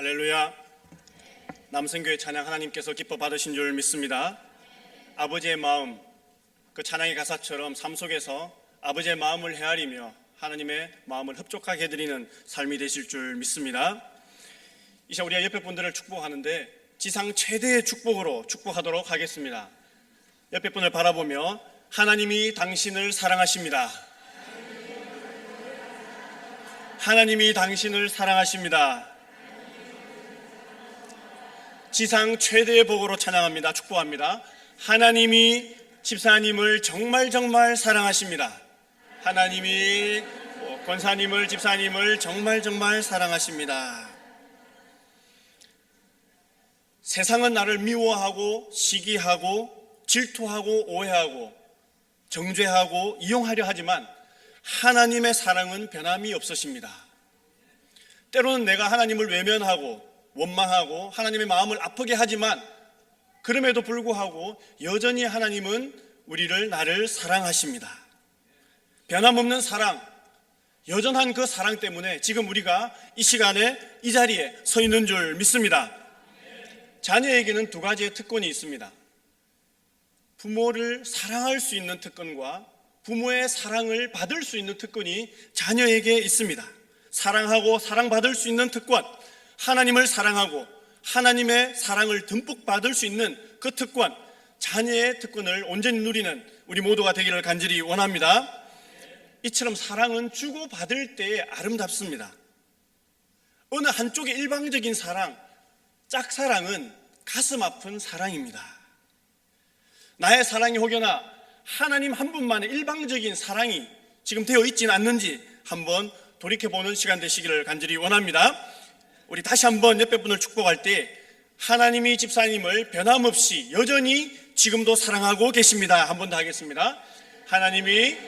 할렐루야. 남성교회 찬양 하나님께서 기뻐 받으신 줄 믿습니다. 아버지의 마음, 그 찬양의 가사처럼 삶 속에서 아버지의 마음을 헤아리며 하나님의 마음을 흡족하게 해드리는 삶이 되실 줄 믿습니다. 이 시간 우리가 옆에 분들을 축복하는데 지상 최대의 축복으로 축복하도록 하겠습니다. 옆에 분을 바라보며 하나님이 당신을 사랑하십니다. 하나님이 당신을 사랑하십니다. 지상 최대의 복으로 찬양합니다. 축복합니다. 하나님이 집사님을 정말 사랑하십니다. 하나님이 권사님을, 집사님을 정말 사랑하십니다. 세상은 나를 미워하고 시기하고 질투하고 오해하고 정죄하고 이용하려 하지만 하나님의 사랑은 변함이 없으십니다. 때로는 내가 하나님을 외면하고 원망하고 하나님의 마음을 아프게 하지만 그럼에도 불구하고 여전히 하나님은 나를 사랑하십니다. 변함없는 사랑, 여전한 그 사랑 때문에 지금 우리가 이 시간에 이 자리에 서 있는 줄 믿습니다. 자녀에게는 두 가지의 특권이 있습니다. 부모를 사랑할 수 있는 특권과 부모의 사랑을 받을 수 있는 특권이 자녀에게 있습니다. 사랑하고 사랑받을 수 있는 특권, 하나님을 사랑하고 하나님의 사랑을 듬뿍 받을 수 있는 그 특권, 자녀의 특권을 온전히 누리는 우리 모두가 되기를 간절히 원합니다. 이처럼 사랑은 주고받을 때에 아름답습니다. 어느 한쪽의 일방적인 사랑, 짝사랑은 가슴 아픈 사랑입니다. 나의 사랑이 혹여나 하나님 한 분만의 일방적인 사랑이 지금 되어 있지는 않는지 한번 돌이켜보는 시간 되시기를 간절히 원합니다. 우리 다시 한번 옆에 분을 축복할 때 하나님이 집사님을 변함없이 여전히 지금도 사랑하고 계십니다. 한 번 더 하겠습니다. 하나님이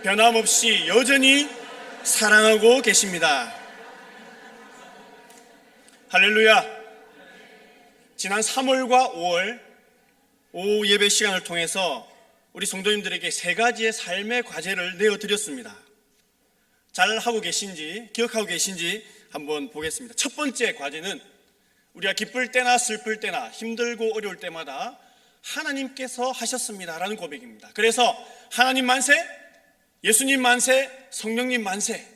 변함없이 여전히 사랑하고 계십니다. 할렐루야. 지난 3월과 5월 오후 예배 시간을 통해서 우리 성도님들에게 세 가지의 삶의 과제를 내어드렸습니다. 잘 하고 계신지, 기억하고 계신지 한번 보겠습니다. 첫 번째 과제는 우리가 기쁠 때나 슬플 때나 힘들고 어려울 때마다 하나님께서 하셨습니다라는 고백입니다. 그래서 하나님 만세, 예수님 만세, 성령님 만세,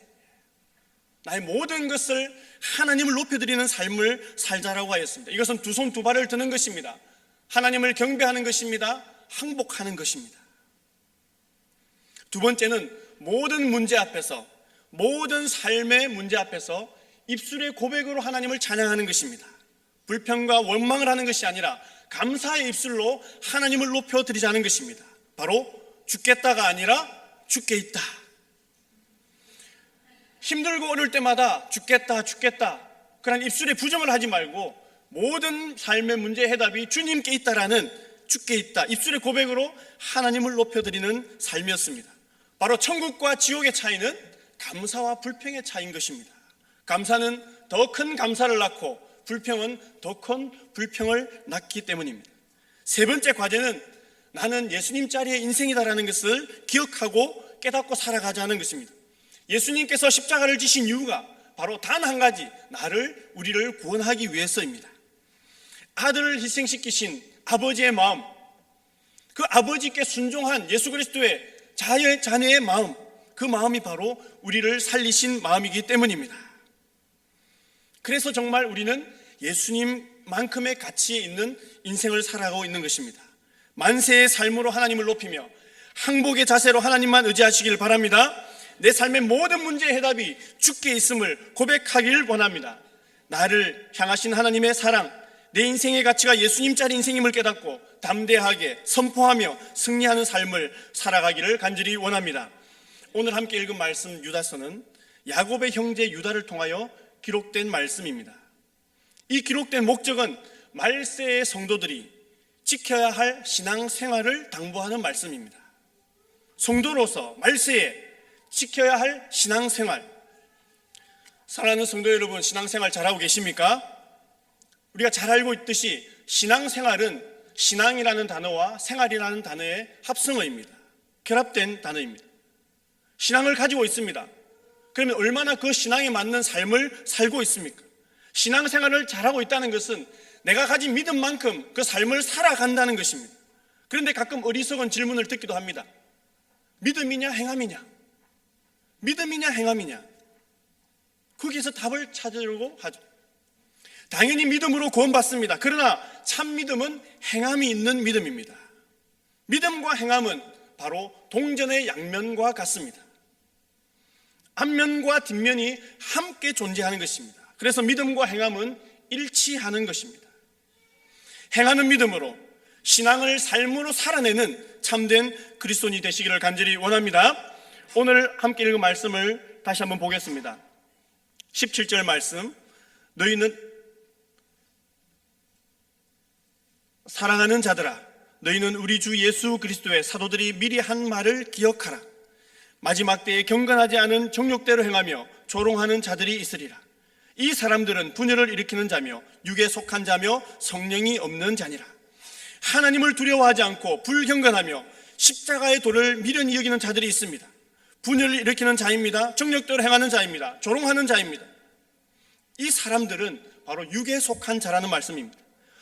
나의 모든 것을 하나님을 높여드리는 삶을 살자라고 하였습니다. 이것은 두 손 두 발을 드는 것입니다. 하나님을 경배하는 것입니다. 항복하는 것입니다. 두 번째는 모든 문제 앞에서, 모든 삶의 문제 앞에서 입술의 고백으로 하나님을 찬양하는 것입니다. 불평과 원망을 하는 것이 아니라 감사의 입술로 하나님을 높여드리자는 것입니다. 바로 죽겠다가 아니라 죽게 있다. 힘들고 어려울 때마다 죽겠다 그런 입술의 부정을 하지 말고 모든 삶의 문제의 해답이 주님께 있다라는 죽게 있다, 입술의 고백으로 하나님을 높여드리는 삶이었습니다. 바로 천국과 지옥의 차이는 감사와 불평의 차이인 것입니다. 감사는 더 큰 감사를 낳고 불평은 더 큰 불평을 낳기 때문입니다. 세 번째 과제는 나는 예수님 자리의 인생이다라는 것을 기억하고 깨닫고 살아가자는 것입니다. 예수님께서 십자가를 지신 이유가 바로 단 한 가지, 우리를 구원하기 위해서입니다. 아들을 희생시키신 아버지의 마음, 그 아버지께 순종한 예수 그리스도의 자녀의 마음, 그 마음이 바로 우리를 살리신 마음이기 때문입니다. 그래서 정말 우리는 예수님만큼의 가치에 있는 인생을 살아가고 있는 것입니다. 만세의 삶으로 하나님을 높이며 항복의 자세로 하나님만 의지하시길 바랍니다. 내 삶의 모든 문제의 해답이 주께 있음을 고백하길 원합니다. 나를 향하신 하나님의 사랑, 내 인생의 가치가 예수님 자리 인생임을 깨닫고 담대하게 선포하며 승리하는 삶을 살아가기를 간절히 원합니다. 오늘 함께 읽은 말씀 유다서는 야곱의 형제 유다를 통하여 기록된 말씀입니다. 이 기록된 목적은 말세의 성도들이 지켜야 할 신앙생활을 당부하는 말씀입니다. 성도로서 말세에 지켜야 할 신앙생활, 사랑하는 성도 여러분, 신앙생활 잘하고 계십니까? 우리가 잘 알고 있듯이 신앙생활은 신앙이라는 단어와 생활이라는 단어의 합성어입니다. 결합된 단어입니다. 신앙을 가지고 있습니다. 그러면 얼마나 그 신앙에 맞는 삶을 살고 있습니까? 신앙생활을 잘하고 있다는 것은 내가 가진 믿음만큼 그 삶을 살아간다는 것입니다. 그런데 가끔 어리석은 질문을 듣기도 합니다. 믿음이냐 행함이냐? 믿음이냐 행함이냐? 거기에서 답을 찾으려고 하죠. 당연히 믿음으로 구원받습니다. 그러나 참 믿음은 행함이 있는 믿음입니다. 믿음과 행함은 바로 동전의 양면과 같습니다. 앞면과 뒷면이 함께 존재하는 것입니다. 그래서 믿음과 행함은 일치하는 것입니다. 행하는 믿음으로 신앙을 삶으로 살아내는 참된 그리스도인이 되시기를 간절히 원합니다. 오늘 함께 읽은 말씀을 다시 한번 보겠습니다. 17절 말씀, 너희는 사랑하는 자들아, 너희는 우리 주 예수 그리스도의 사도들이 미리 한 말을 기억하라. 마지막 때에 경건하지 않은 정욕대로 행하며 조롱하는 자들이 있으리라. 이 사람들은 분열을 일으키는 자며 육에 속한 자며 성령이 없는 자니라. 하나님을 두려워하지 않고 불경건하며 십자가의 도를 미련히 여기는 자들이 있습니다. 분열을 일으키는 자입니다. 정욕대로 행하는 자입니다. 조롱하는 자입니다. 이 사람들은 바로 육에 속한 자라는 말씀입니다.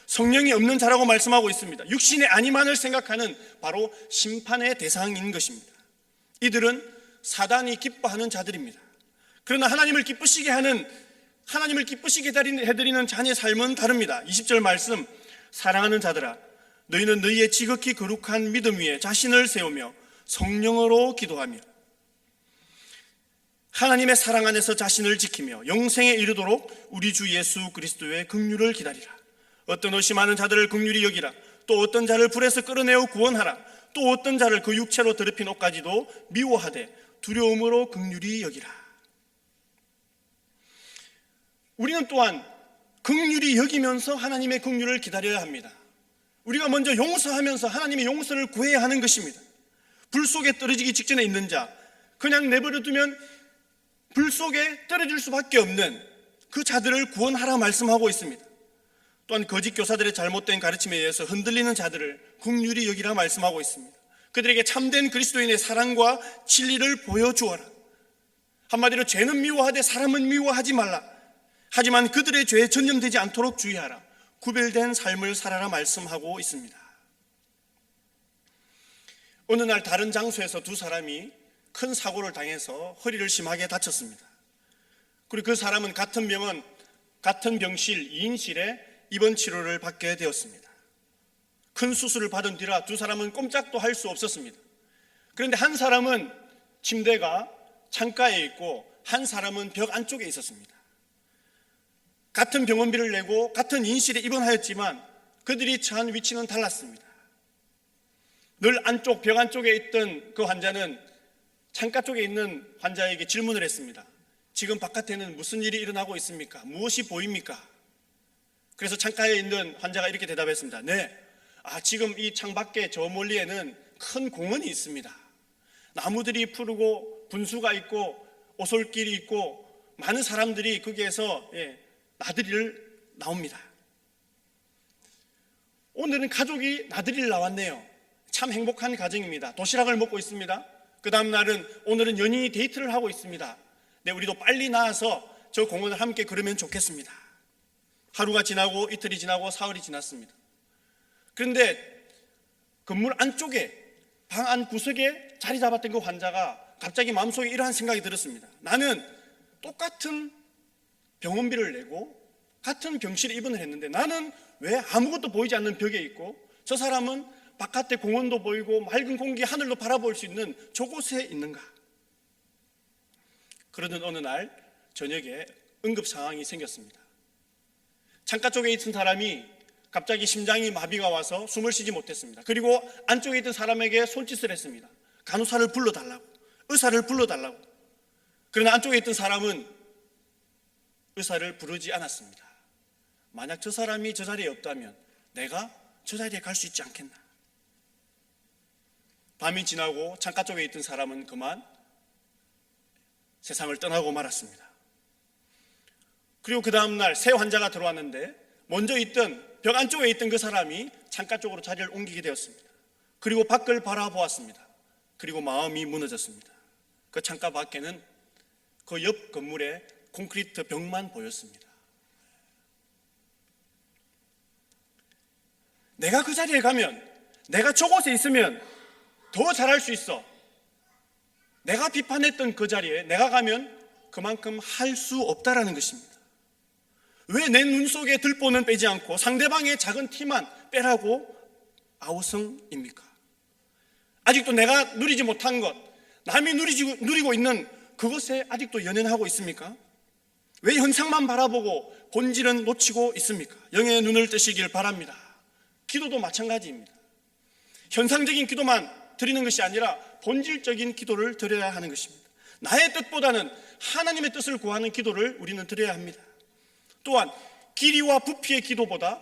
성령이 없는 자라고 말씀하고 있습니다. 육신의 안위만을 생각하는 바로 심판의 대상인 것입니다. 이들은 사단이 기뻐하는 자들입니다. 그러나 하나님을 기쁘시게 해드리는 자녀의 삶은 다릅니다. 20절 말씀, 사랑하는 자들아, 너희는 너희의 지극히 거룩한 믿음 위에 자신을 세우며 성령으로 기도하며 하나님의 사랑 안에서 자신을 지키며 영생에 이르도록 우리 주 예수 그리스도의 긍휼을 기다리라. 어떤 의심하는 자들을 긍휼히 여기라. 또 어떤 자를 불에서 끌어내어 구원하라. 또 어떤 자를 그 육체로 더럽힌 옷까지도 미워하되 두려움으로 긍휼히 여기라. 우리는 또한 긍휼히 여기면서 하나님의 긍휼을 기다려야 합니다. 우리가 먼저 용서하면서 하나님의 용서를 구해야 하는 것입니다. 불 속에 떨어지기 직전에 있는 자, 그냥 내버려 두면 불 속에 떨어질 수밖에 없는 그 자들을 구원하라 말씀하고 있습니다. 또한 거짓 교사들의 잘못된 가르침에 의해서 흔들리는 자들을 긍휼히 여기라 말씀하고 있습니다. 그들에게 참된 그리스도인의 사랑과 진리를 보여주어라. 한마디로 죄는 미워하되 사람은 미워하지 말라. 하지만 그들의 죄에 전념되지 않도록 주의하라. 구별된 삶을 살아라 말씀하고 있습니다. 어느 날 다른 장소에서 두 사람이 큰 사고를 당해서 허리를 심하게 다쳤습니다. 그리고 그 사람은 같은 병실 2인실에 입원 치료를 받게 되었습니다. 큰 수술을 받은 뒤라 두 사람은 꼼짝도 할 수 없었습니다. 그런데 한 사람은 침대가 창가에 있고 한 사람은 벽 안쪽에 있었습니다. 같은 병원비를 내고 같은 인실에 입원하였지만 그들이 처한 위치는 달랐습니다. 늘 벽 안쪽에 있던 그 환자는 창가 쪽에 있는 환자에게 질문을 했습니다. 지금 바깥에는 무슨 일이 일어나고 있습니까? 무엇이 보입니까? 그래서 창가에 있는 환자가 이렇게 대답했습니다. 네, 지금 이 창밖에 저 멀리에는 큰 공원이 있습니다. 나무들이 푸르고 분수가 있고 오솔길이 있고 많은 사람들이 거기에서 나들이를 나옵니다. 오늘은 가족이 나들이를 나왔네요. 참 행복한 가정입니다. 도시락을 먹고 있습니다. 그 다음 날은 오늘은 연인이 데이트를 하고 있습니다. 네, 우리도 빨리 나와서 저 공원을 함께 걸으면 좋겠습니다. 하루가 지나고 이틀이 지나고 사흘이 지났습니다. 그런데 건물 안쪽에 방 안 구석에 자리 잡았던 그 환자가 갑자기 마음속에 이러한 생각이 들었습니다. 나는 똑같은 병원비를 내고 같은 병실에 입원을 했는데 나는 왜 아무것도 보이지 않는 벽에 있고 저 사람은 바깥에 공원도 보이고 맑은 공기 하늘도 바라볼 수 있는 저곳에 있는가? 그러던 어느 날 저녁에 응급 상황이 생겼습니다. 창가 쪽에 있던 사람이 갑자기 심장이 마비가 와서 숨을 쉬지 못했습니다. 그리고 안쪽에 있던 사람에게 손짓을 했습니다. 간호사를 불러달라고, 의사를 불러달라고. 그러나 안쪽에 있던 사람은 의사를 부르지 않았습니다. 만약 저 사람이 저 자리에 없다면 내가 저 자리에 갈 수 있지 않겠나? 밤이 지나고 창가 쪽에 있던 사람은 그만 세상을 떠나고 말았습니다. 그리고 그 다음날 새 환자가 들어왔는데 먼저 있던 벽 안쪽에 있던 그 사람이 창가 쪽으로 자리를 옮기게 되었습니다. 그리고 밖을 바라보았습니다. 그리고 마음이 무너졌습니다. 그 창가 밖에는 그 옆 건물에 콘크리트 벽만 보였습니다. 내가 그 자리에 가면, 내가 저곳에 있으면 더 잘할 수 있어. 내가 비판했던 그 자리에 내가 가면 그만큼 할 수 없다라는 것입니다. 왜 내 눈 속에 들보는 빼지 않고 상대방의 작은 티만 빼라고 아우성입니까? 아직도 내가 누리지 못한 것, 남이 누리고 있는 그것에 아직도 연연하고 있습니까? 왜 현상만 바라보고 본질은 놓치고 있습니까? 영의 눈을 뜨시길 바랍니다. 기도도 마찬가지입니다. 현상적인 기도만 드리는 것이 아니라 본질적인 기도를 드려야 하는 것입니다. 나의 뜻보다는 하나님의 뜻을 구하는 기도를 우리는 드려야 합니다. 또한 길이와 부피의 기도보다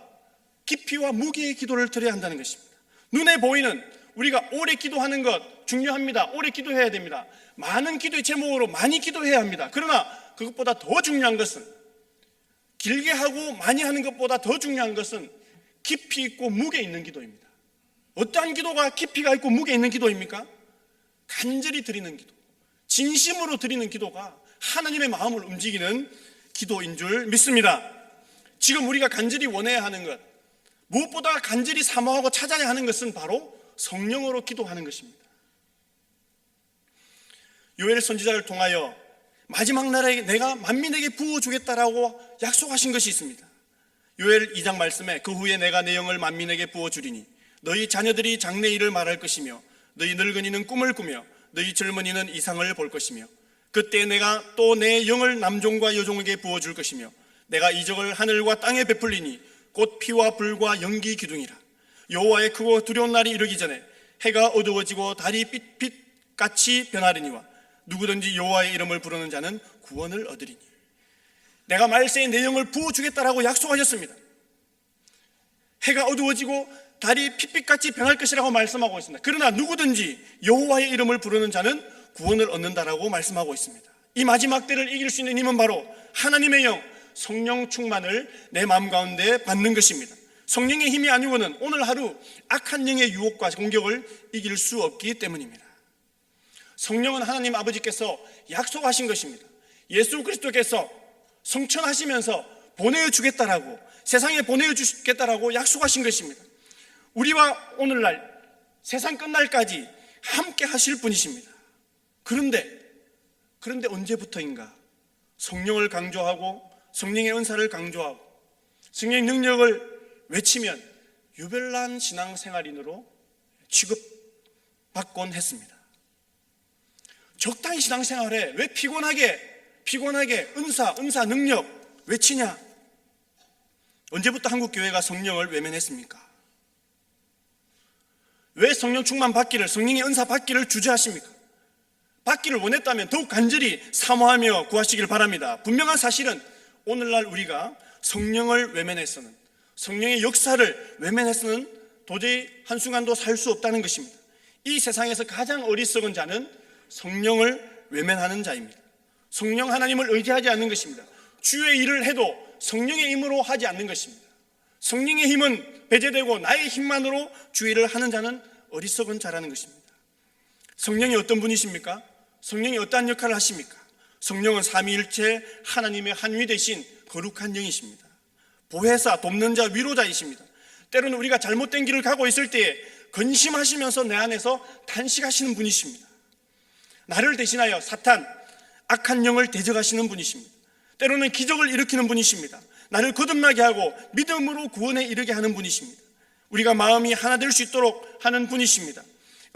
깊이와 무게의 기도를 드려야 한다는 것입니다. 눈에 보이는, 우리가 오래 기도하는 것 중요합니다. 오래 기도해야 됩니다. 많은 기도의 제목으로 많이 기도해야 합니다. 그러나 그것보다 더 중요한 것은, 길게 하고 많이 하는 것보다 더 중요한 것은 깊이 있고 무게 있는 기도입니다. 어떠한 기도가 깊이가 있고 무게 있는 기도입니까? 간절히 드리는 기도, 진심으로 드리는 기도가 하나님의 마음을 움직이는 기도인 줄 믿습니다. 지금 우리가 간절히 원해야 하는 것, 무엇보다 간절히 사모하고 찾아야 하는 것은 바로 성령으로 기도하는 것입니다. 요엘 선지자를 통하여 마지막 날에 내가 만민에게 부어주겠다라고 약속하신 것이 있습니다. 요엘 2장 말씀에 그 후에 내가 내 영을 만민에게 부어주리니 너희 자녀들이 장래일을 말할 것이며 너희 늙은이는 꿈을 꾸며 너희 젊은이는 이상을 볼 것이며 그때 내가 또 내 영을 남종과 여종에게 부어줄 것이며 내가 이적을 하늘과 땅에 베풀리니 곧 피와 불과 연기 기둥이라. 여호와의 크고 두려운 날이 이르기 전에 해가 어두워지고 달이 빛같이 변하리니와 누구든지 여호와의 이름을 부르는 자는 구원을 얻으리니. 내가 말세에 내 영을 부어주겠다라고 약속하셨습니다. 해가 어두워지고 달이 핏빛같이 변할 것이라고 말씀하고 있습니다. 그러나 누구든지 여호와의 이름을 부르는 자는 구원을 얻는다라고 말씀하고 있습니다. 이 마지막 때를 이길 수 있는 힘은 바로 하나님의 영, 성령 충만을 내 마음 가운데 받는 것입니다. 성령의 힘이 아니고는 오늘 하루 악한 영의 유혹과 공격을 이길 수 없기 때문입니다. 성령은 하나님 아버지께서 약속하신 것입니다. 예수 그리스도께서 성천하시면서 보내주겠다라고, 세상에 보내주겠다라고 약속하신 것입니다. 우리와 오늘날 세상 끝날까지 함께 하실 분이십니다. 그런데 언제부터인가 성령을 강조하고 성령의 은사를 강조하고 성령의 능력을 외치면 유별난 신앙생활인으로 취급받곤 했습니다. 적당히 신앙생활에 왜 피곤하게 은사 능력 외치냐? 언제부터 한국교회가 성령을 외면했습니까? 왜 성령 충만 받기를, 성령의 은사 받기를 주저하십니까? 받기를 원했다면 더욱 간절히 사모하며 구하시길 바랍니다. 분명한 사실은 오늘날 우리가 성령을 외면해서는, 성령의 역사를 외면해서는 도저히 한순간도 살 수 없다는 것입니다. 이 세상에서 가장 어리석은 자는 성령을 외면하는 자입니다. 성령 하나님을 의지하지 않는 것입니다. 주의 일을 해도 성령의 힘으로 하지 않는 것입니다. 성령의 힘은 배제되고 나의 힘만으로 주의 일을 하는 자는 어리석은 자라는 것입니다. 성령이 어떤 분이십니까? 성령이 어떠한 역할을 하십니까? 성령은 삼위일체 하나님의 한위 되신 거룩한 영이십니다. 보혜사, 돕는 자, 위로자이십니다. 때로는 우리가 잘못된 길을 가고 있을 때에 근심하시면서 내 안에서 탄식하시는 분이십니다. 나를 대신하여 사탄, 악한 영을 대적하시는 분이십니다. 때로는 기적을 일으키는 분이십니다. 나를 거듭나게 하고 믿음으로 구원에 이르게 하는 분이십니다. 우리가 마음이 하나 될 수 있도록 하는 분이십니다.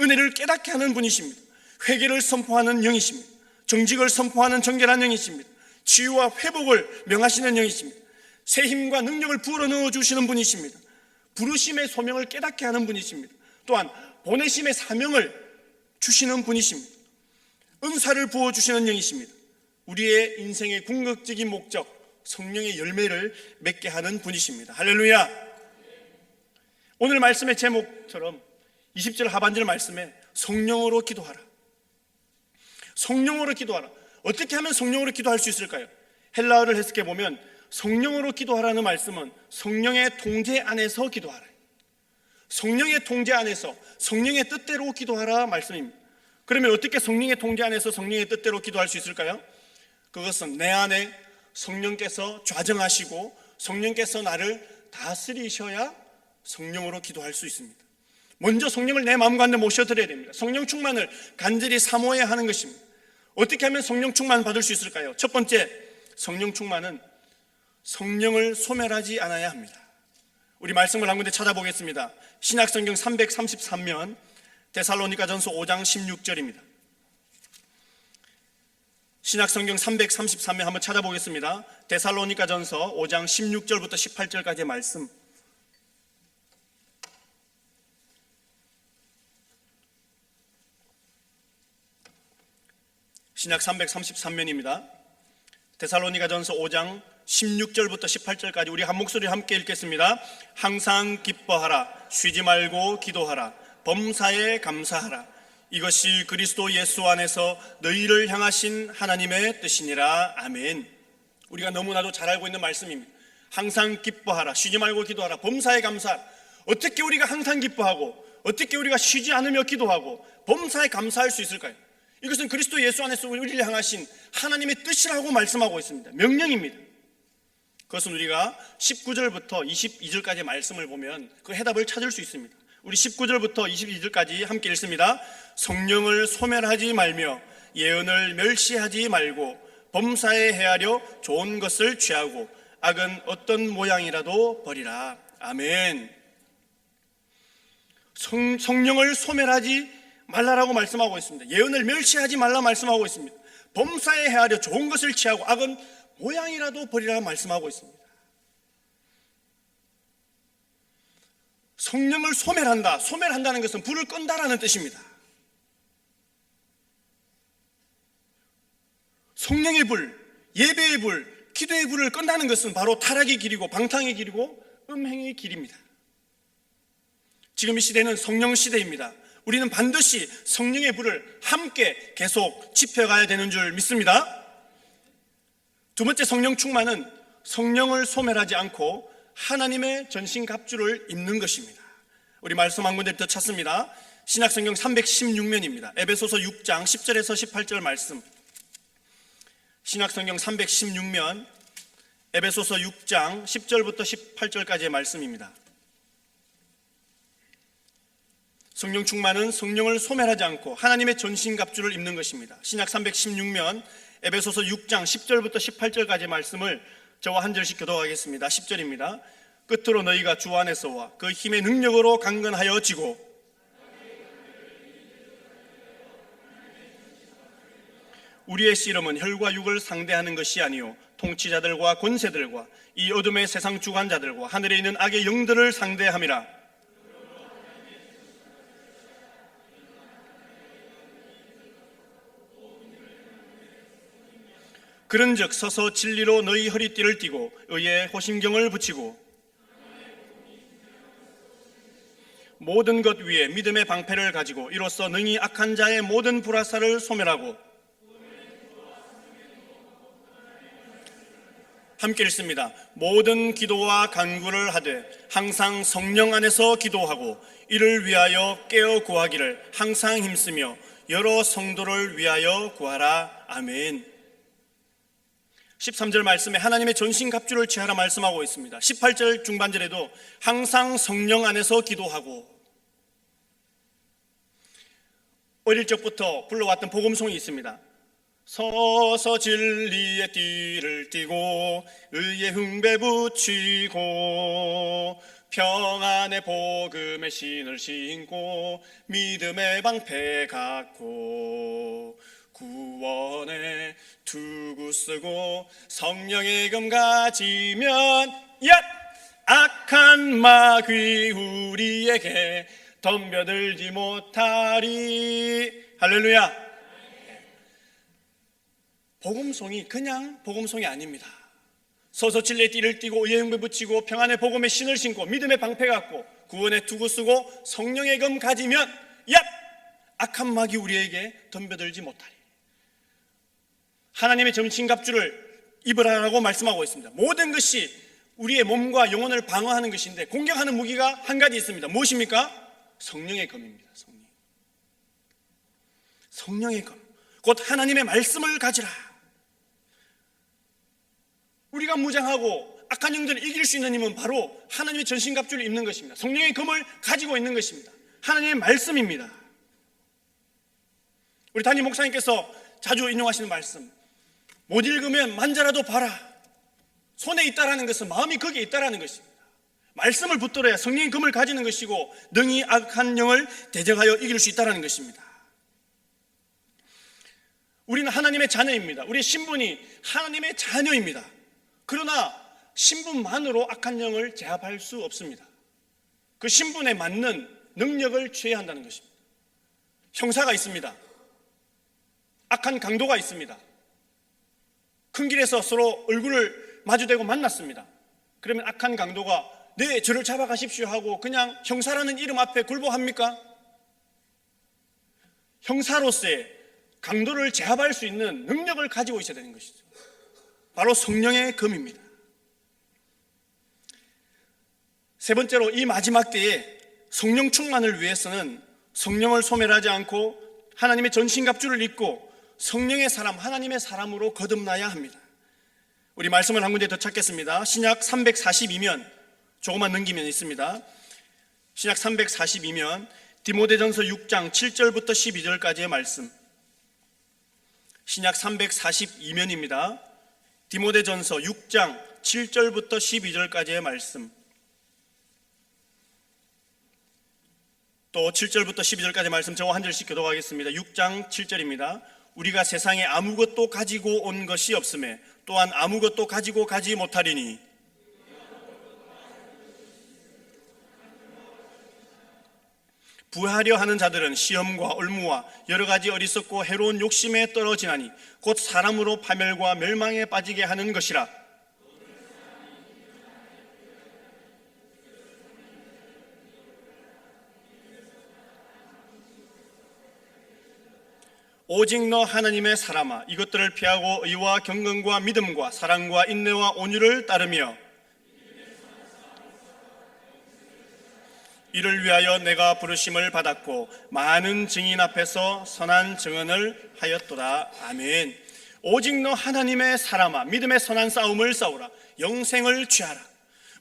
은혜를 깨닫게 하는 분이십니다. 회개를 선포하는 영이십니다. 정직을 선포하는 정결한 영이십니다. 치유와 회복을 명하시는 영이십니다. 새 힘과 능력을 불어 넣어주시는 분이십니다. 부르심의 소명을 깨닫게 하는 분이십니다. 또한 보내심의 사명을 주시는 분이십니다. 은사를 부어주시는 영이십니다. 우리의 인생의 궁극적인 목적, 성령의 열매를 맺게 하는 분이십니다. 할렐루야. 오늘 말씀의 제목처럼 20절 하반절 말씀에 성령으로 기도하라, 성령으로 기도하라. 어떻게 하면 성령으로 기도할 수 있을까요? 헬라어를 해석해 보면 성령으로 기도하라는 말씀은 성령의 통제 안에서 기도하라, 성령의 통제 안에서 성령의 뜻대로 기도하라 말씀입니다. 그러면 어떻게 성령의 통제 안에서 성령의 뜻대로 기도할 수 있을까요? 그것은 내 안에 성령께서 좌정하시고 성령께서 나를 다스리셔야 성령으로 기도할 수 있습니다. 먼저 성령을 내 마음과 안에 모셔드려야 됩니다. 성령 충만을 간절히 사모해야 하는 것입니다. 어떻게 하면 성령 충만 받을 수 있을까요? 첫 번째, 성령 충만은 성령을 소멸하지 않아야 합니다. 우리 말씀을 한 군데 찾아보겠습니다. 신약성경 333면 데살로니가전서 5장 16절입니다. 신약성경 333면 한번 찾아보겠습니다. 데살로니가전서 5장 16절부터 18절까지의 말씀. 신약 333면입니다. 데살로니가전서 5장 16절부터 18절까지 우리 한 목소리로 함께 읽겠습니다. 항상 기뻐하라, 쉬지 말고 기도하라, 범사에 감사하라. 이것이 그리스도 예수 안에서 너희를 향하신 하나님의 뜻이니라. 아멘. 우리가 너무나도 잘 알고 있는 말씀입니다. 항상 기뻐하라, 쉬지 말고 기도하라, 범사에 감사하라. 어떻게 우리가 항상 기뻐하고 어떻게 우리가 쉬지 않으며 기도하고 범사에 감사할 수 있을까요? 이것은 그리스도 예수 안에서 우리를 향하신 하나님의 뜻이라고 말씀하고 있습니다. 명령입니다. 그것은 우리가 19절부터 22절까지의 말씀을 보면 그 해답을 찾을 수 있습니다. 우리 19절부터 22절까지 함께 읽습니다. 성령을 소멸하지 말며 예언을 멸시하지 말고 범사에 헤아려 좋은 것을 취하고 악은 어떤 모양이라도 버리라. 아멘. 성령을 소멸하지 말라라고 말씀하고 있습니다. 예언을 멸시하지 말라 말씀하고 있습니다. 범사에 헤아려 좋은 것을 취하고 악은 모양이라도 버리라 말씀하고 있습니다. 성령을 소멸한다. 소멸한다는 것은 불을 끈다라는 뜻입니다. 성령의 불, 예배의 불, 기도의 불을 끈다는 것은 바로 타락의 길이고 방탕의 길이고 음행의 길입니다. 지금 이 시대는 성령 시대입니다. 우리는 반드시 성령의 불을 함께 계속 지펴가야 되는 줄 믿습니다. 두 번째 성령 충만은 성령을 소멸하지 않고 하나님의 전신갑주를 입는 것입니다. 우리 말씀 한 군데부터 찾습니다. 신약성경 316면입니다. 에베소서 6장 10절에서 18절 말씀. 신약성경 316면 에베소서 6장 10절부터 18절까지의 말씀입니다. 성령 충만은 성령을 소멸하지 않고 하나님의 전신갑주를 입는 것입니다. 신약 316면 에베소서 6장 10절부터 18절까지의 말씀을 저와 한 절씩 교독하겠습니다. 10절입니다. 끝으로 너희가 주 안에서와 그 힘의 능력으로 강건하여 지고 우리의 씨름은 혈과 육을 상대하는 것이 아니요 통치자들과 권세들과 이 어둠의 세상 주관자들과 하늘에 있는 악의 영들을 상대함이라. 그런즉 서서 진리로 너희 허리띠를 띠고 의의 호심경을 붙이고 모든 것 위에 믿음의 방패를 가지고 이로써 능히 악한 자의 모든 불화살을 소멸하고. 함께 읽습니다. 모든 기도와 간구를 하되 항상 성령 안에서 기도하고 이를 위하여 깨어 구하기를 항상 힘쓰며 여러 성도를 위하여 구하라. 아멘. 13절 말씀에 하나님의 전신갑주를 취하라 말씀하고 있습니다. 18절 중반절에도 항상 성령 안에서 기도하고. 어릴 적부터 불러왔던 복음송이 있습니다. 서서 진리의 띠를 띠고 의의 흉배 붙이고 평안의 복음의 신을 신고 믿음의 방패 갖고 구원의 투구 쓰고 성령의 금 가지면 악한 마귀 우리에게 덤벼들지 못하리. 할렐루야. 복음송이 그냥 복음송이 아닙니다. 서서 진리의 띠를 띠고 의의 흉배 붙이고 평안의 복음의 신을 신고 믿음의 방패 갖고 구원의 투구 쓰고 성령의 금 가지면 악한 마귀 우리에게 덤벼들지 못하리. 하나님의 전신갑주를 입으라고 말씀하고 있습니다. 모든 것이 우리의 몸과 영혼을 방어하는 것인데 공격하는 무기가 한 가지 있습니다. 무엇입니까? 성령의 검입니다. 성령의 검, 곧 하나님의 말씀을 가지라. 우리가 무장하고 악한 영들을 이길 수 있는 힘은 바로 하나님의 전신갑주를 입는 것입니다. 성령의 검을 가지고 있는 것입니다. 하나님의 말씀입니다. 우리 담임 목사님께서 자주 인용하시는 말씀, 못 읽으면 만져라도 봐라. 손에 있다라는 것은 마음이 거기에 있다라는 것입니다. 말씀을 붙들어야 성령의 검을 가지는 것이고 능히 악한 영을 대적하여 이길 수 있다라는 것입니다. 우리는 하나님의 자녀입니다. 우리의 신분이 하나님의 자녀입니다. 그러나 신분만으로 악한 영을 제압할 수 없습니다. 그 신분에 맞는 능력을 취해야 한다는 것입니다. 형사가 있습니다. 악한 강도가 있습니다. 큰 길에서 서로 얼굴을 마주대고 만났습니다. 그러면 악한 강도가 네, 저를 잡아가십시오 하고 그냥 형사라는 이름 앞에 굴복합니까? 형사로서의 강도를 제압할 수 있는 능력을 가지고 있어야 되는 것이죠. 바로 성령의 검입니다. 세 번째로, 이 마지막 때에 성령 충만을 위해서는 성령을 소멸하지 않고 하나님의 전신갑주를 입고 성령의 사람, 하나님의 사람으로 거듭나야 합니다. 우리 말씀을 한 군데 더 찾겠습니다. 신약 342면, 조금만 넘기면 있습니다. 신약 342면 디모데전서 6장 7절부터 12절까지의 말씀. 신약 342면입니다. 디모데전서 6장 7절부터 12절까지의 말씀. 또 7절부터 12절까지 말씀 저와 한 절씩 교독하겠습니다. 6장 7절입니다. 우리가 세상에 아무것도 가지고 온 것이 없음에 또한 아무것도 가지고 가지 못하리니 부하려 하는 자들은 시험과 얼무와 여러 가지 어리석고 해로운 욕심에 떨어지나니 곧 사람으로 파멸과 멸망에 빠지게 하는 것이라. 오직 너 하나님의 사람아, 이것들을 피하고 의와 경건과 믿음과 사랑과 인내와 온유를 따르며 이를 위하여 내가 부르심을 받았고 많은 증인 앞에서 선한 증언을 하였도다. 아멘. 오직 너 하나님의 사람아, 믿음의 선한 싸움을 싸우라. 영생을 취하라.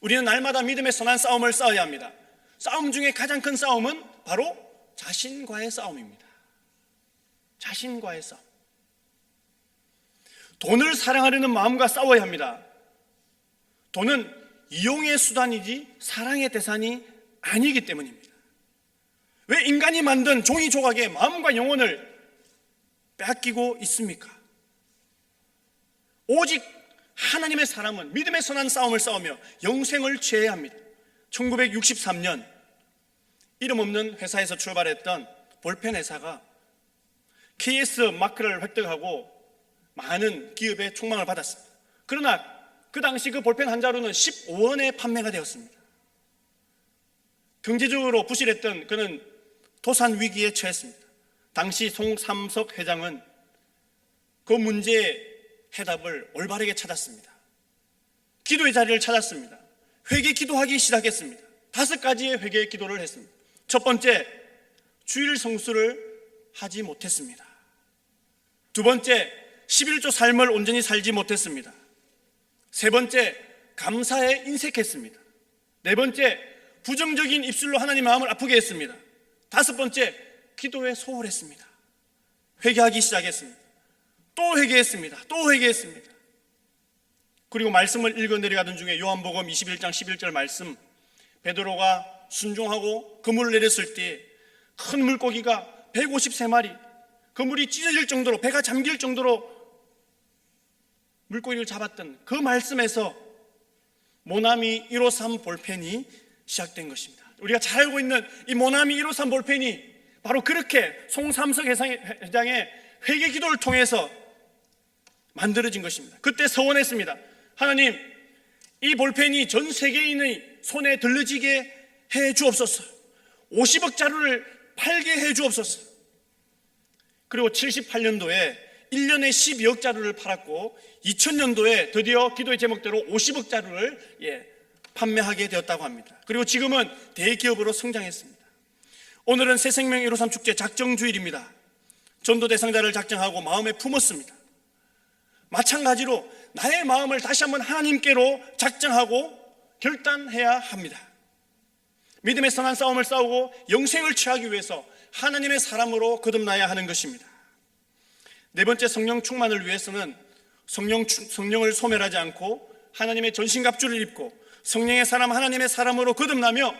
우리는 날마다 믿음의 선한 싸움을 싸워야 합니다. 싸움 중에 가장 큰 싸움은 바로 자신과의 싸움입니다. 자신과의 싸움. 돈을 사랑하려는 마음과 싸워야 합니다. 돈은 이용의 수단이지 사랑의 대상이 아니기 때문입니다. 왜 인간이 만든 종이 조각에 마음과 영혼을 빼앗기고 있습니까? 오직 하나님의 사람은 믿음의 선한 싸움을 싸우며 영생을 취해야 합니다. 1963년 이름 없는 회사에서 출발했던 볼펜 회사가 KS 마크를 획득하고 많은 기업의 촉망을 받았습니다. 그러나 그 당시 그 볼펜 한 자루는 15원에 판매가 되었습니다. 경제적으로 부실했던 그는 도산 위기에 처했습니다. 당시 송삼석 회장은 그 문제의 해답을 올바르게 찾았습니다. 기도의 자리를 찾았습니다. 회개 기도하기 시작했습니다. 5가지의 회개 기도를 했습니다. 첫 번째, 주일 성수를 하지 못했습니다. 두 번째, 11조 삶을 온전히 살지 못했습니다. 세 번째, 감사에 인색했습니다. 네 번째, 부정적인 입술로 하나님 마음을 아프게 했습니다. 다섯 번째, 기도에 소홀했습니다. 회개하기 시작했습니다. 또 회개했습니다. 또 회개했습니다. 그리고 말씀을 읽어 내려가던 중에 요한복음 21장 11절 말씀, 베드로가 순종하고 그물을 내렸을 때 큰 물고기가 153마리, 그물이 찢어질 정도로, 배가 잠길 정도로 물고기를 잡았던 그 말씀에서 모나미 153 볼펜이 시작된 것입니다. 우리가 잘 알고 있는 이 모나미 153 볼펜이 바로 그렇게 송삼석 회장의 회개 기도를 통해서 만들어진 것입니다. 그때 서원했습니다. 하나님, 이 볼펜이 전 세계인의 손에 들러지게 해 주옵소서. 50억 자루를 팔게 해 주옵소서. 그리고 78년도에 1년에 12억 자루를 팔았고 2000년도에 드디어 기도의 제목대로 50억 자루를 판매하게 되었다고 합니다. 그리고 지금은 대기업으로 성장했습니다. 오늘은 새생명 153 축제 작정주일입니다. 전도 대상자를 작정하고 마음에 품었습니다. 마찬가지로 나의 마음을 다시 한번 하나님께로 작정하고 결단해야 합니다. 믿음의 선한 싸움을 싸우고 영생을 취하기 위해서 하나님의 사람으로 거듭나야 하는 것입니다. 네 번째, 성령 충만을 위해서는 성령을 소멸하지 않고 하나님의 전신갑주를 입고 성령의 사람, 하나님의 사람으로 거듭나며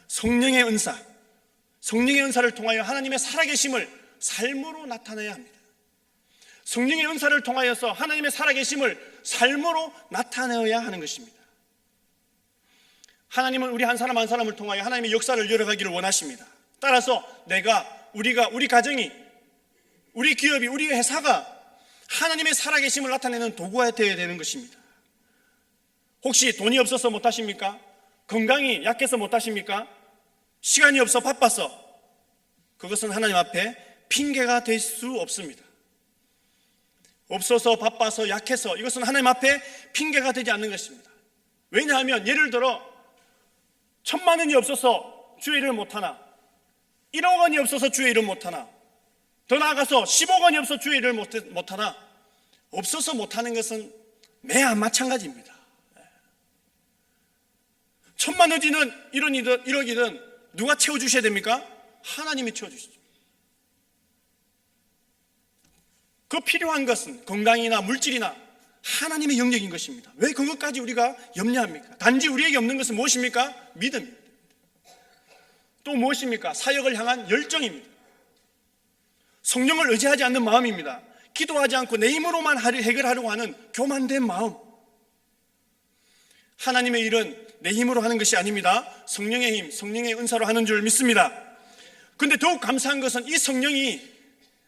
성령의 은사를 통하여 하나님의 살아계심을 삶으로 나타내야 합니다. 성령의 은사를 통하여서 하나님의 살아계심을 삶으로 나타내어야 하는 것입니다. 하나님은 우리 한 사람 한 사람을 통하여 하나님의 역사를 열어가기를 원하십니다. 따라서 우리가, 우리 가정이, 우리 기업이, 우리 회사가 하나님의 살아계심을 나타내는 도구가 되어야 되는 것입니다. 혹시 돈이 없어서 못하십니까? 건강이 약해서 못하십니까? 시간이 없어 바빠서? 그것은 하나님 앞에 핑계가 될 수 없습니다. 없어서 바빠서 약해서, 이것은 하나님 앞에 핑계가 되지 않는 것입니다. 왜냐하면 예를 들어 1,000만 원이 없어서 주의 일을 못하나, 1억 원이 없어서 주의 일을 못하나, 더 나아가서 10억 원이 없어서 주의 일을 못하나, 없어서 못하는 것은 매야 마찬가지입니다. 1,000만 원이든 1원이든 1억이든 누가 채워주셔야 됩니까? 하나님이 채워주시죠. 그 필요한 것은 건강이나 물질이나 하나님의 영역인 것입니다. 왜 그것까지 우리가 염려합니까? 단지 우리에게 없는 것은 무엇입니까? 믿음입니다. 또 무엇입니까? 사역을 향한 열정입니다. 성령을 의지하지 않는 마음입니다. 기도하지 않고 내 힘으로만 해결하려고 하는 교만된 마음. 하나님의 일은 내 힘으로 하는 것이 아닙니다. 성령의 힘, 성령의 은사로 하는 줄 믿습니다. 그런데 더욱 감사한 것은 이 성령이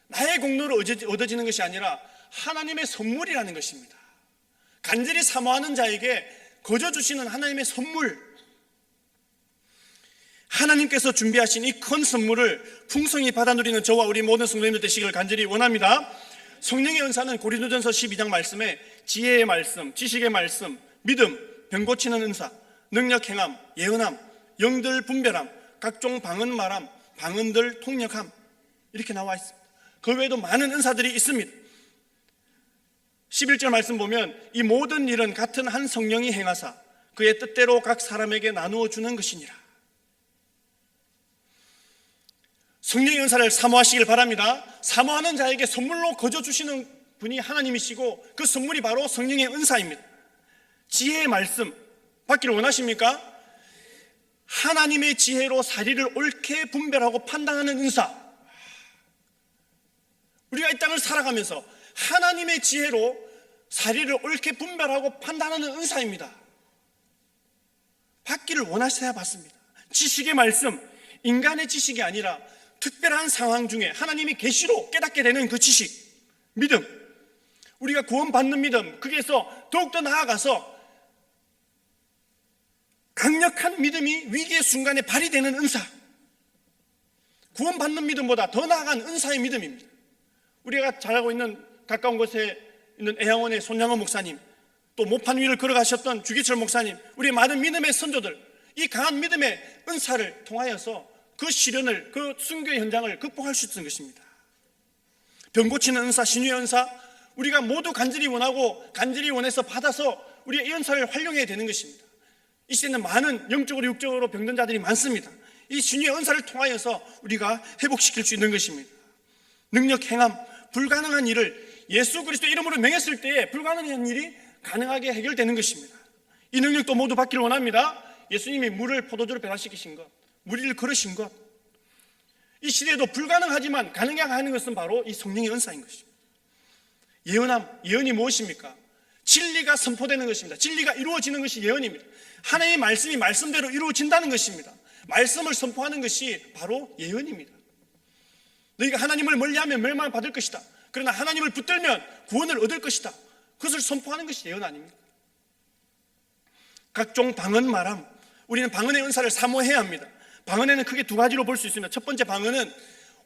나의 공로로 얻어지는 것이 아니라 하나님의 선물이라는 것입니다. 간절히 사모하는 자에게 거저 주시는 하나님의 선물, 하나님께서 준비하신 이 큰 선물을 풍성히 받아 누리는 저와 우리 모든 성도님들 되시기를 간절히 원합니다. 성령의 은사는 고린도전서 12장 말씀에 지혜의 말씀, 지식의 말씀, 믿음, 병 고치는 은사, 능력 행함, 예언함, 영들 분별함, 각종 방언 말함, 방언들 통역함, 이렇게 나와 있습니다. 그 외에도 많은 은사들이 있습니다. 11절 말씀 보면 이 모든 일은 같은 한 성령이 행하사 그의 뜻대로 각 사람에게 나누어 주는 것이니라. 성령의 은사를 사모하시길 바랍니다. 사모하는 자에게 선물로 거저 주시는 분이 하나님이시고 그 선물이 바로 성령의 은사입니다. 지혜의 말씀 받기를 원하십니까? 하나님의 지혜로 사리를 옳게 분별하고 판단하는 은사. 우리가 이 땅을 살아가면서 하나님의 지혜로 사리를 옳게 분별하고 판단하는 은사입니다. 받기를 원하셔야 받습니다. 지식의 말씀, 인간의 지식이 아니라 특별한 상황 중에 하나님이 계시로 깨닫게 되는 그 지식, 믿음, 우리가 구원받는 믿음, 거기에서 더욱더 나아가서 강력한 믿음이 위기의 순간에 발휘되는 은사, 구원받는 믿음보다 더 나아간 은사의 믿음입니다. 우리가 잘 알고 있는 가까운 곳에 있는 애양원의 손양원 목사님, 또 모판 위를 걸어가셨던 주기철 목사님, 우리의 많은 믿음의 선조들, 이 강한 믿음의 은사를 통하여서 그 시련을, 그 순교의 현장을 극복할 수 있는 것입니다. 병 고치는 은사, 신유의 은사, 우리가 모두 간절히 원하고 간절히 원해서 받아서 우리가 이 은사를 활용해야 되는 것입니다. 이 시대는 많은 영적으로 육적으로 병든 자들이 많습니다. 이 신유의 은사를 통하여서 우리가 회복시킬 수 있는 것입니다. 능력 행함, 불가능한 일을 예수 그리스도 이름으로 명했을 때에 불가능한 일이 가능하게 해결되는 것입니다. 이 능력도 모두 받기를 원합니다. 예수님이 물을 포도주로 변화시키신 것, 물 위를 걸으신 것, 이 시대에도 불가능하지만 가능하게 하는 것은 바로 이 성령의 은사인 것입니다. 예언함, 예언이 무엇입니까? 진리가 선포되는 것입니다. 진리가 이루어지는 것이 예언입니다. 하나님의 말씀이 말씀대로 이루어진다는 것입니다. 말씀을 선포하는 것이 바로 예언입니다. 너희가 하나님을 멀리하면 멸망을 받을 것이다. 그러나 하나님을 붙들면 구원을 얻을 것이다. 그것을 선포하는 것이 예언 아닙니까? 각종 방언 말함, 우리는 방언의 은사를 사모해야 합니다. 방언에는 크게 두 가지로 볼 수 있습니다. 첫 번째 방언은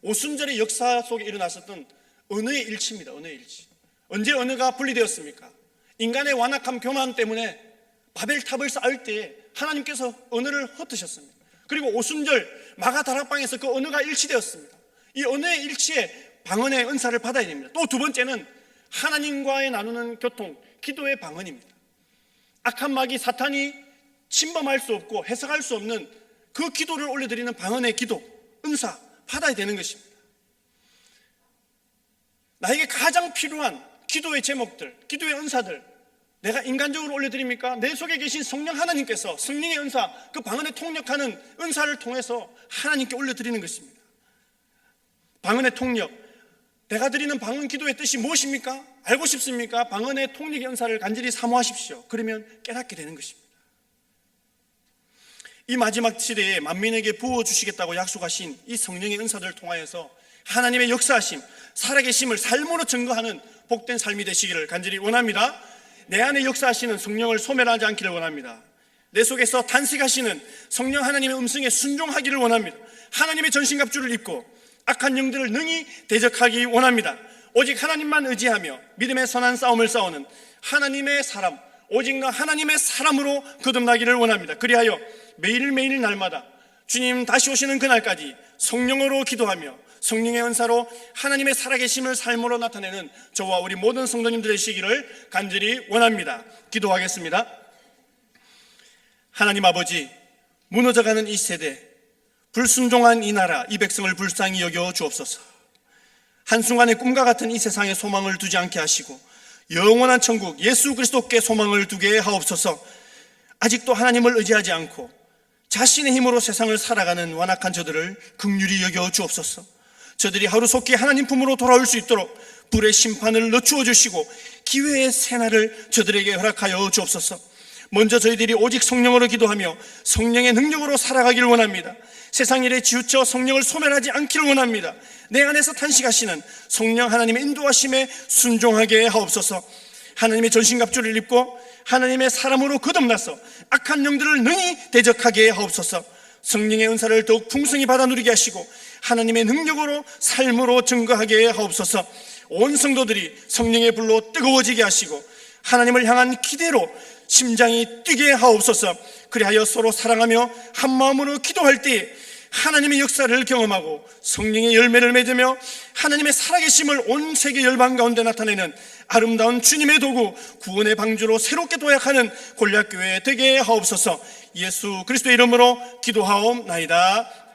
오순절의 역사 속에 일어났었던 언어의 일치입니다. 언어의 일치. 언제 언어가 분리되었습니까? 인간의 완악함, 교만 때문에 바벨탑을 쌓을 때 하나님께서 언어를 흩으셨습니다. 그리고 오순절 마가 다락방에서 그 언어가 일치되었습니다. 이 언어의 일치에 방언의 은사를 받아야 됩니다. 또 두 번째는 하나님과의 나누는 교통, 기도의 방언입니다. 악한 마귀 사탄이 침범할 수 없고 해석할 수 없는 그 기도를 올려드리는 방언의 기도, 은사 받아야 되는 것입니다. 나에게 가장 필요한 기도의 제목들, 기도의 은사들 내가 인간적으로 올려드립니까? 내 속에 계신 성령 하나님께서 성령의 은사, 그 방언에 통역하는 은사를 통해서 하나님께 올려드리는 것입니다. 방언의 통역, 내가 드리는 방언 기도의 뜻이 무엇입니까? 알고 싶습니까? 방언의 통역의 은사를 간절히 사모하십시오. 그러면 깨닫게 되는 것입니다. 이 마지막 시대에 만민에게 부어주시겠다고 약속하신 이 성령의 은사들을 통하여서 하나님의 역사하심, 살아계심을 삶으로 증거하는 복된 삶이 되시기를 간절히 원합니다. 내 안에 역사하시는 성령을 소멸하지 않기를 원합니다. 내 속에서 탄식하시는 성령 하나님의 음성에 순종하기를 원합니다. 하나님의 전신갑주를 입고 악한 영들을 능히 대적하기 원합니다. 오직 하나님만 의지하며 믿음의 선한 싸움을 싸우는 하나님의 사람, 오직 너 하나님의 사람으로 거듭나기를 원합니다. 그리하여 매일매일 날마다 주님 다시 오시는 그날까지 성령으로 기도하며 성령의 은사로 하나님의 살아계심을 삶으로 나타내는 저와 우리 모든 성도님들 되시기를 간절히 원합니다. 기도하겠습니다. 하나님 아버지, 무너져가는 이 세대, 불순종한 이 나라, 이 백성을 불쌍히 여겨 주옵소서. 한순간의 꿈과 같은 이 세상에 소망을 두지 않게 하시고 영원한 천국 예수 그리스도께 소망을 두게 하옵소서. 아직도 하나님을 의지하지 않고 자신의 힘으로 세상을 살아가는 완악한 저들을 긍휼히 여겨 주옵소서. 저들이 하루속히 하나님 품으로 돌아올 수 있도록 불의 심판을 늦추어 주시고 기회의 새날을 저들에게 허락하여 주옵소서. 먼저 저희들이 오직 성령으로 기도하며 성령의 능력으로 살아가기를 원합니다. 세상 일에 치우쳐 성령을 소멸하지 않기를 원합니다. 내 안에서 탄식하시는 성령 하나님의 인도하심에 순종하게 하옵소서. 하나님의 전신갑주를 입고 하나님의 사람으로 거듭나서 악한 영들을 능히 대적하게 하옵소서. 성령의 은사를 더욱 풍성히 받아 누리게 하시고 하나님의 능력으로 삶으로 증거하게 하옵소서. 온 성도들이 성령의 불로 뜨거워지게 하시고 하나님을 향한 기대로 심장이 뛰게 하옵소서. 그리하여 서로 사랑하며 한 마음으로 기도할 때 하나님의 역사를 경험하고 성령의 열매를 맺으며 하나님의 살아계심을 온 세계 열방 가운데 나타내는 아름다운 주님의 도구, 구원의 방주로 새롭게 도약하는 골략교회 되게 하옵소서. 예수 그리스도의 이름으로 기도하옵나이다.